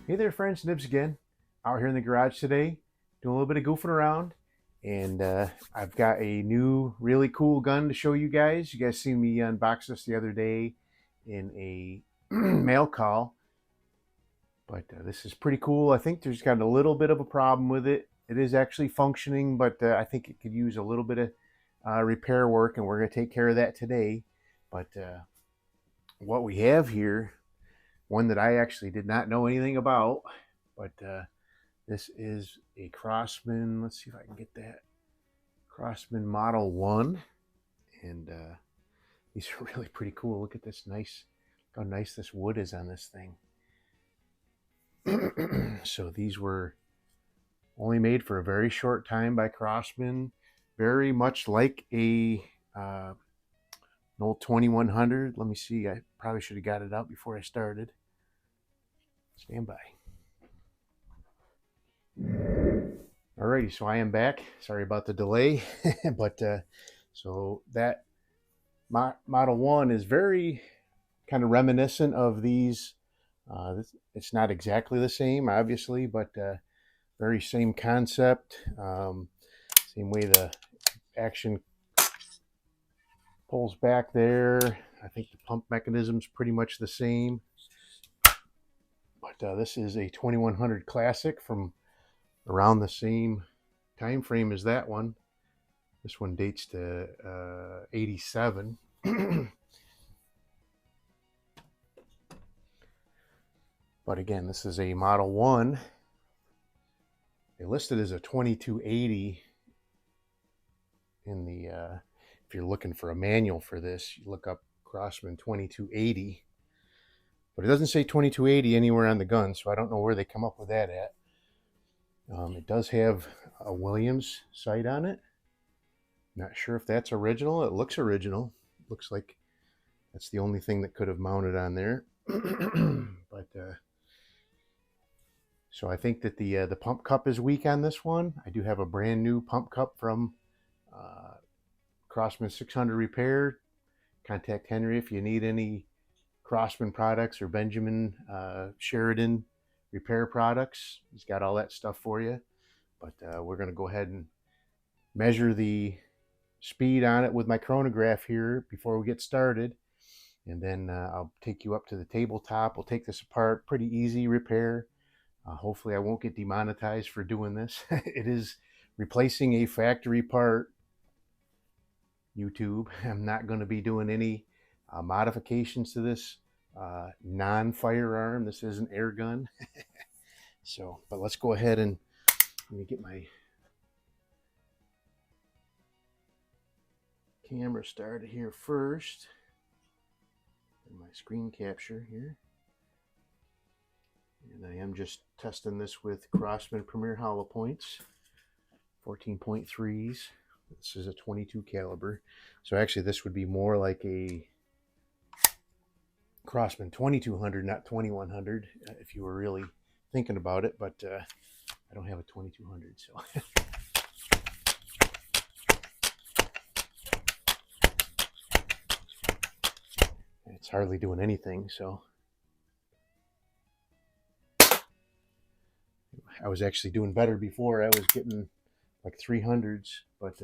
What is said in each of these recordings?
Hey there, friends. Nibs again. Out here in the garage today, doing a little bit of goofing around, and I've got a new, really cool gun to show you guys. You guys seen me unbox this the other day in a mail call, but this is pretty cool. I think there's got a little bit of a problem with it. It is actually functioning, but I think it could use a little bit of repair work, and we're going to take care of that today. But what we have here, one that I actually did not know anything about, but this is a Crosman. Let's see if I can get that. Crosman Model 1. And these are really pretty cool. Look at this nice, how nice this wood is on this thing. So these were only made for a very short time by Crosman. Very much like a an old 2100. Let me see. I probably should have got it out before I started. Stand by. Alrighty, so I am back. Sorry about the delay, but so that Model 1 is very kind of reminiscent of these. It's not exactly the same, obviously, but very same concept. Same way the action pulls back there. I think the pump mechanism's pretty much the same. But this is a 2100 Classic from around the same time frame as that one. This one dates to 87. But again, this is a Model 1. They listed as a 2280 in the, if you're looking for a manual for this, you look up Crosman 2280. But it doesn't say 2280 anywhere on the gun, so I don't know where they come up with that at. It does have a Williams sight on it. Not sure if that's original. It looks original. Looks like that's the only thing that could have mounted on there. But so I think that the pump cup is weak on this one. I do have a brand new pump cup from Crosman 600 Repair. Contact Henry if you need any Crosman products or Benjamin Sheridan repair products. He's got all that stuff for you. But we're going to go ahead and measure the speed on it with my chronograph here before we get started. And then I'll take you up to the tabletop. We'll take this apart. Pretty easy repair. Hopefully I won't get demonetized for doing this. It is replacing a factory part. YouTube. I'm not going to be doing any modifications to this non-firearm. This is an air gun. So, but let's go ahead and let me get my camera started here first. And my screen capture here. And I am just testing this with Crosman Premier Hollow Points, 14.3s. This is a 22 caliber. So actually this would be more like a Crosman 2200, not 2100, if you were really thinking about it, but I don't have a 2200, so. It's hardly doing anything, so. I was actually doing better before. I was getting like 300s, but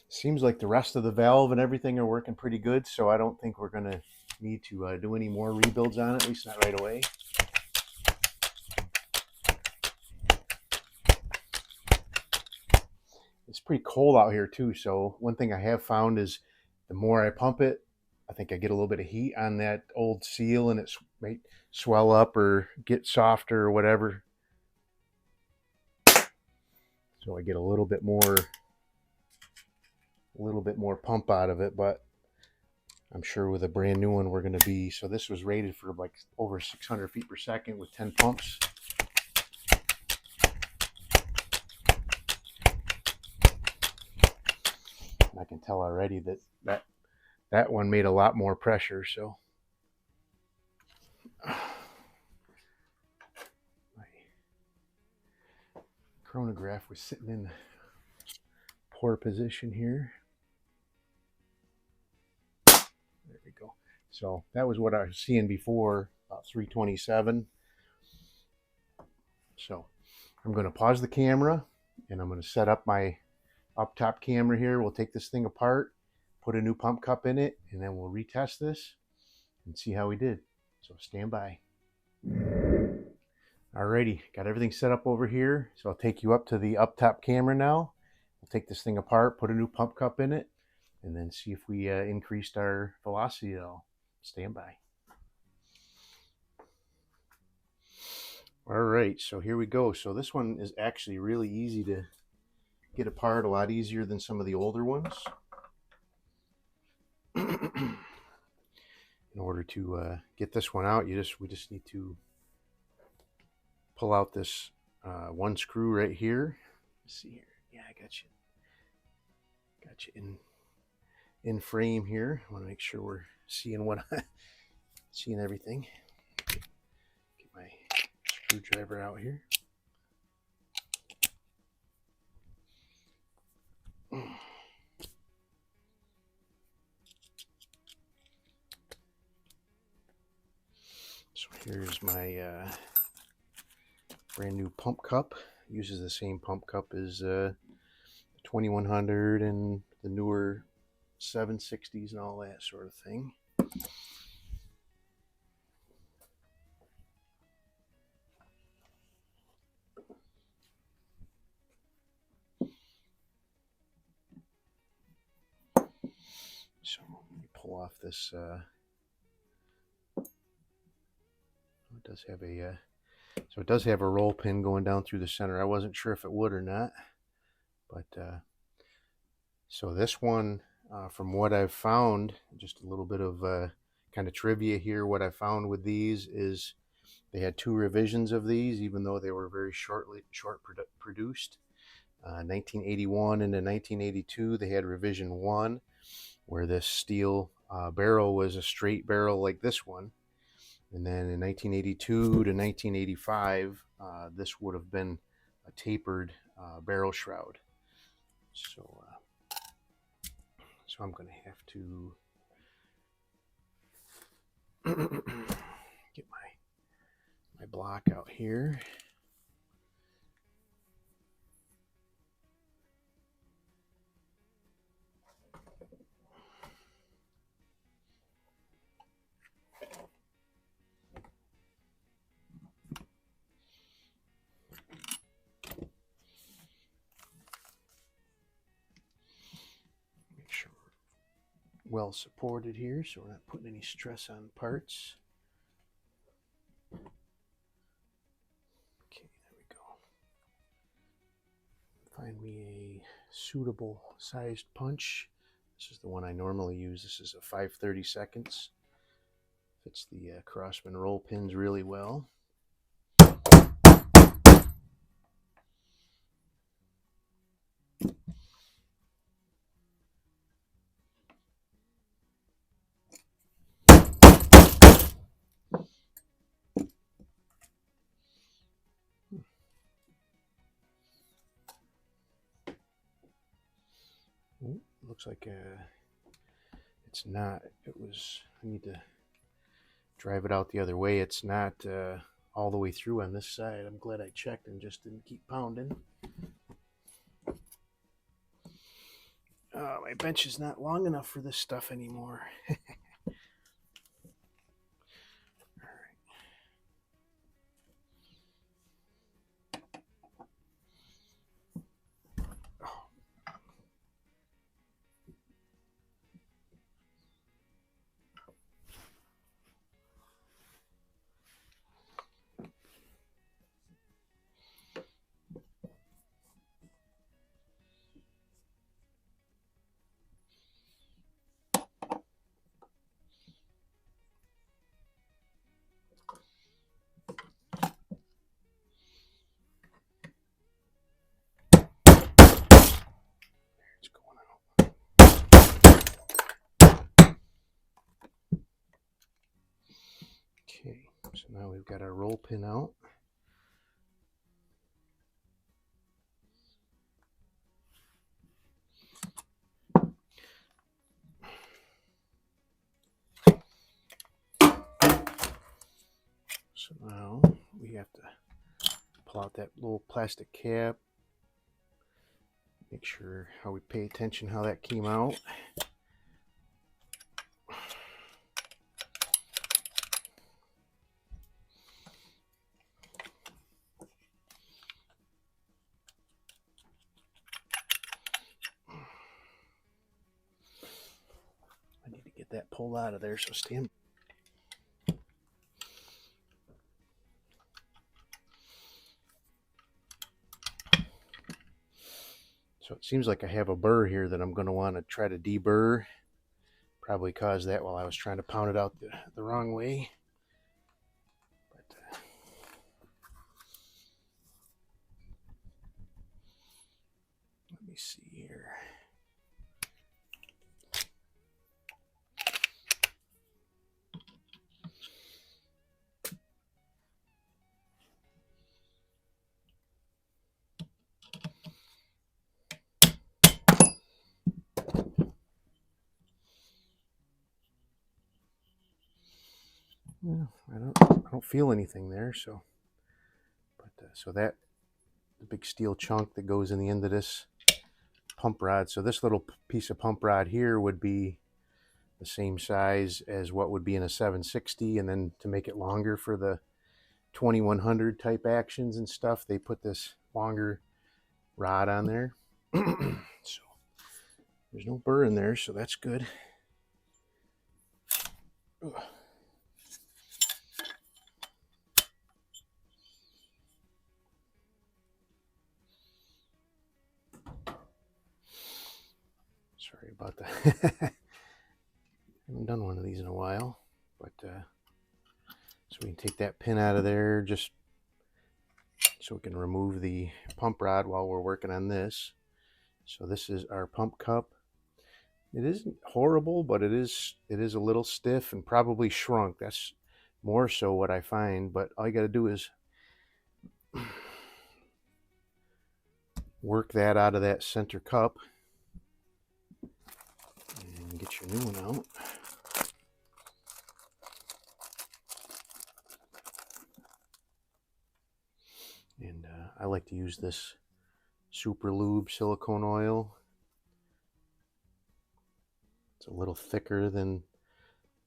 seems like the rest of the valve and everything are working pretty good, so I don't think we're going to need to do any more rebuilds on it, at least not right away. It's pretty cold out here too, so one thing I have found is the more I pump it, I think I get a little bit of heat on that old seal, and it might swell up or get softer or whatever. So I get a little bit more pump out of it, but I'm sure with a brand new one we're going to be. So this was rated for like over 600 feet per second with 10 pumps. And I can tell already that one made a lot more pressure, so my chronograph was sitting in poor position here. There we go. So that was what I was seeing before, about 327. So I'm going to pause the camera and I'm going to set up my up top camera here. We'll take this thing apart, put a new pump cup in it, and then we'll retest this and see how we did. So stand by. Alrighty, got everything set up over here. So I'll take you up to the up top camera now. We'll take this thing apart, put a new pump cup in it, and then see if we increased our velocity at all. Stand by. All right, so here we go. So this one is actually really easy to get apart, a lot easier than some of the older ones. In order to get this one out, we just need to pull out this one screw right here. Let's see here. Yeah, I got you in frame here. I want to make sure we're seeing seeing everything. Get my screwdriver out here. So here's my brand new pump cup. Uses the same pump cup as 2100 and the newer 760s and all that sort of thing. So let me pull off this. It does have a so it does have a roll pin going down through the center. I wasn't sure if it would or not, but so this one, from what I've found, just a little bit of kind of trivia here. What I found with these is they had 2 revisions of these, even though they were very short produced. 1981 into 1982, they had revision 1, where this steel barrel was a straight barrel like this one. And then in 1982 to 1985, this would have been a tapered barrel shroud. So I'm going to have to get my block out here. Make sure we're well supported here so we're not putting any stress on parts. Okay, there we go. Find me a suitable sized punch. This is the one I normally use. This is a 5/32. Fits the Crosman roll pins really well. Looks like it's not. I need to drive it out the other way. It's not all the way through on this side. I'm glad I checked and just didn't keep pounding. My bench is not long enough for this stuff anymore. Okay, so now we've got our roll pin out. you have to pull out that little plastic cap. Make sure how we pay attention how that came out. I need to get that pulled out of there, so stand. So it seems like I have a burr here that I'm going to want to try to deburr. Probably caused that while I was trying to pound it out the wrong way. But let me see here. Yeah, I don't feel anything there, so. But so that the big steel chunk that goes in the end of this pump rod. So this little piece of pump rod here would be the same size as what would be in a 760, and then to make it longer for the 2100 type actions and stuff, they put this longer rod on there. So there's no burr in there, so that's good. Ugh. Sorry about that. I haven't done one of these in a while, but so we can take that pin out of there just so we can remove the pump rod while we're working on this. So this is our pump cup. It isn't horrible, but it is a little stiff and probably shrunk. That's more so what I find, but all you got to do is work that out of that center cup and get your new one out. And I like to use this Super Lube silicone oil. It's a little thicker than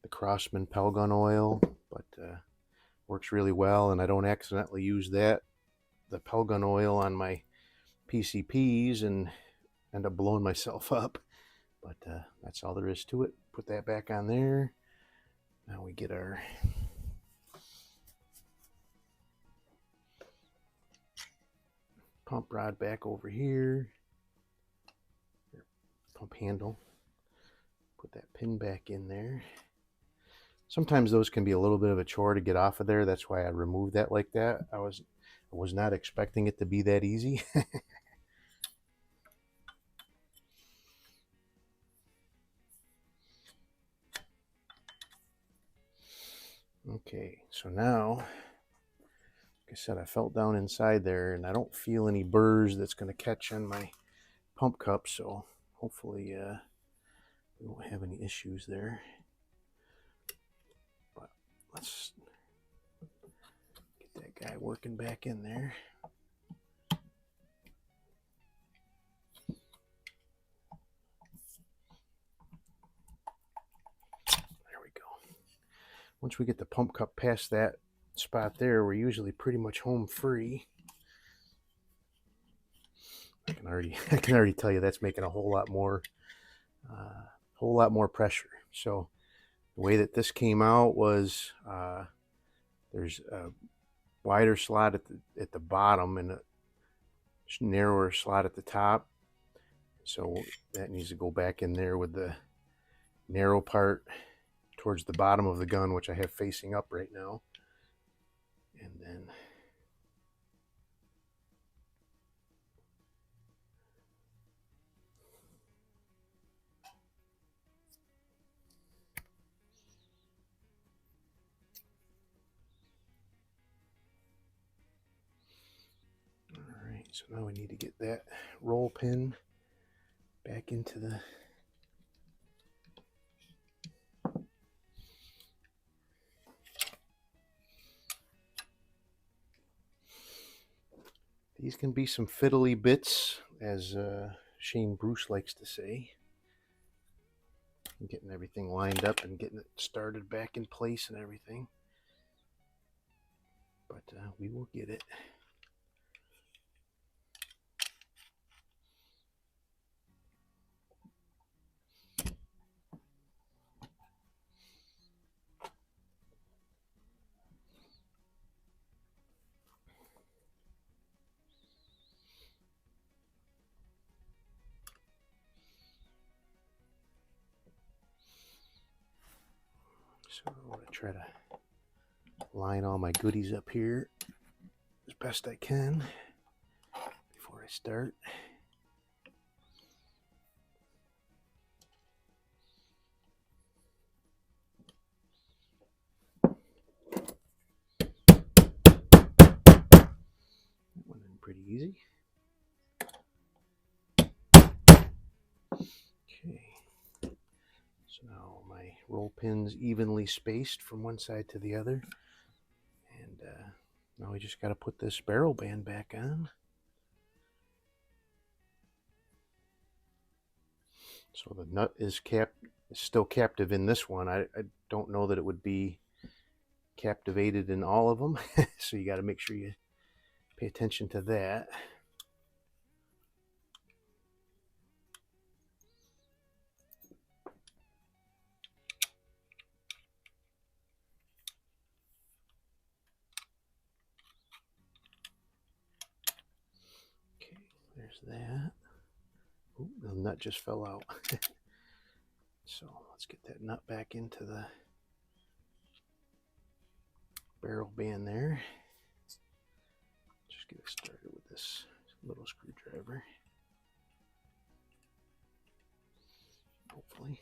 the Crosman Pelgun oil, but works really well, and I don't accidentally use the Pelgun oil on my PCPs and end up blowing myself up. But that's all there is to it. Put that back on there. Now we get our pump rod back over here. Pump handle. Put that pin back in there. Sometimes those can be a little bit of a chore to get off of there. That's why I removed that like that. I was not expecting it to be that easy. Okay, so now, like I said, I felt down inside there and I don't feel any burrs that's going to catch on my pump cup, so hopefully we won't have any issues there. But let's get that guy working back in there. There we go. Once we get the pump cup past that spot there, we're usually pretty much home free. I can already tell you that's making a whole lot more pressure. So the way that this came out was there's a wider slot at the bottom and a narrower slot at the top. So that needs to go back in there with the narrow part towards the bottom of the gun, which I have facing up right now. And then so now we need to get that roll pin back into the These can be some fiddly bits, as Shane Bruce likes to say. Getting everything lined up and getting it started back in place and everything. But we will get it. So I'm going to try to line all my goodies up here as best I can before I start. That went in pretty easy. Okay. So now my roll pins evenly spaced from one side to the other. And now we just got to put this barrel band back on. So the nut is still captive in this one. I don't know that it would be captivated in all of them. So you got to make sure you pay attention to that. Okay, there's that. Ooh, the nut just fell out. So let's get that nut back into the barrel band there. Just get it started with this little screwdriver. Hopefully.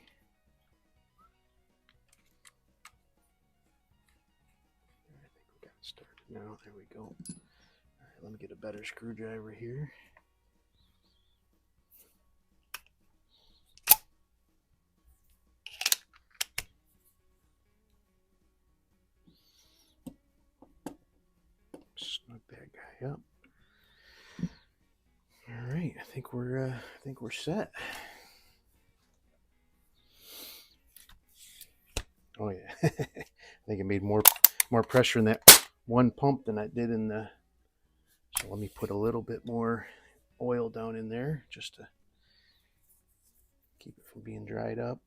I think we got it started now. There we go. All right, let me get a better screwdriver here. Snug that guy up. All right, I think we're set. Oh yeah, I think it made more pressure in that one pump than I did in the. So let me put a little bit more oil down in there just to keep it from being dried up.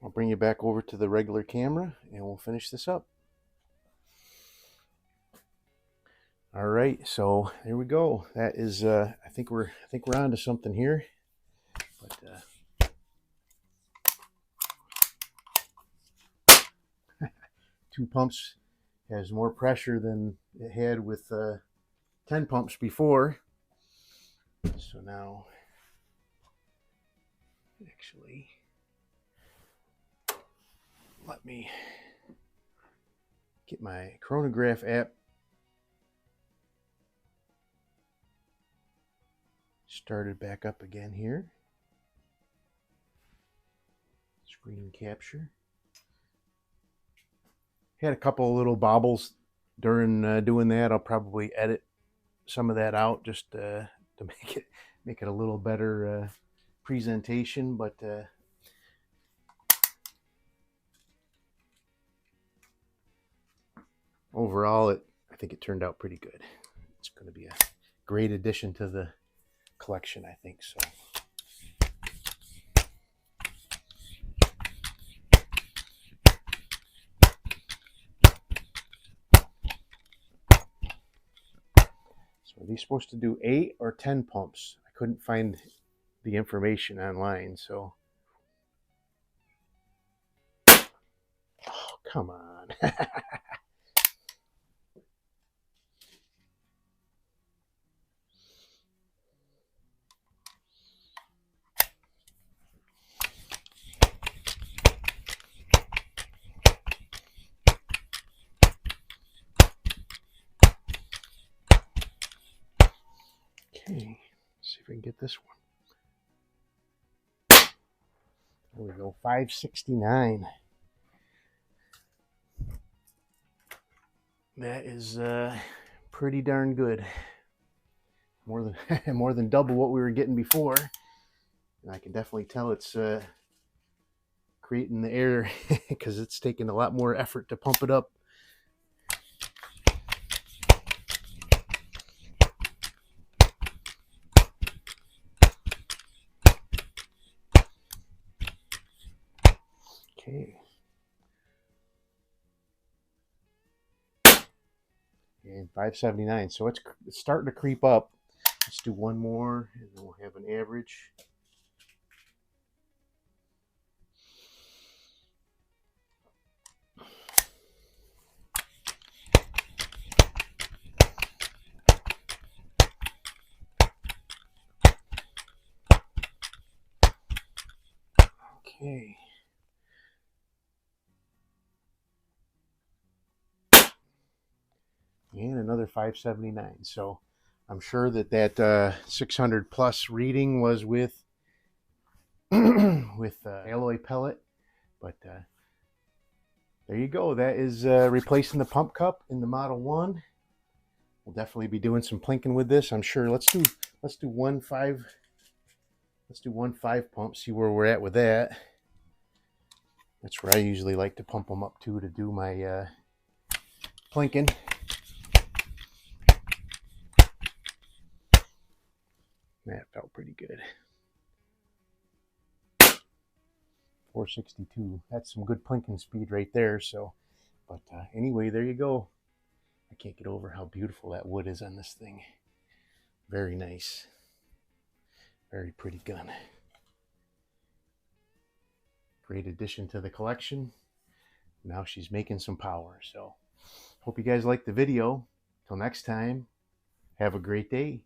I'll bring you back over to the regular camera and we'll finish this up. All right, so there we go. That is, I think we're on to something here. But 2 pumps has more pressure than it had with 10 pumps before. So now, actually, let me get my chronograph app started back up again here. Screen capture. Had a couple of little bobbles during doing that. I'll probably edit some of that out just to make it a little better presentation, but overall I think it turned out pretty good. It's going to be a great addition to the collection, I think so. So are these supposed to do 8 or 10 pumps? I couldn't find the information online, so. Oh, come on. Okay, let's see if we can get this one. There we go, 569. That is pretty darn good. More than more than double what we were getting before. And I can definitely tell it's creating the air because it's taking a lot more effort to pump it up. Okay. And 579. So it's starting to creep up. Let's do one more and then we'll have an average. Okay. And another 579. So I'm sure that 600 plus reading was with with alloy pellet, but there you go. That is replacing the pump cup in the Model 1. We'll definitely be doing some plinking with this, I'm sure. Let's do 1.5. Let's do 1.5 pump, see where we're at with that. That's where I usually like to pump them up to do my plinking. That felt pretty good. 462. That's some good plinking speed right there. So, but anyway, there you go. I can't get over how beautiful that wood is on this thing. Very nice. Very pretty gun. Great addition to the collection. Now she's making some power. So, hope you guys liked the video. Till next time, have a great day.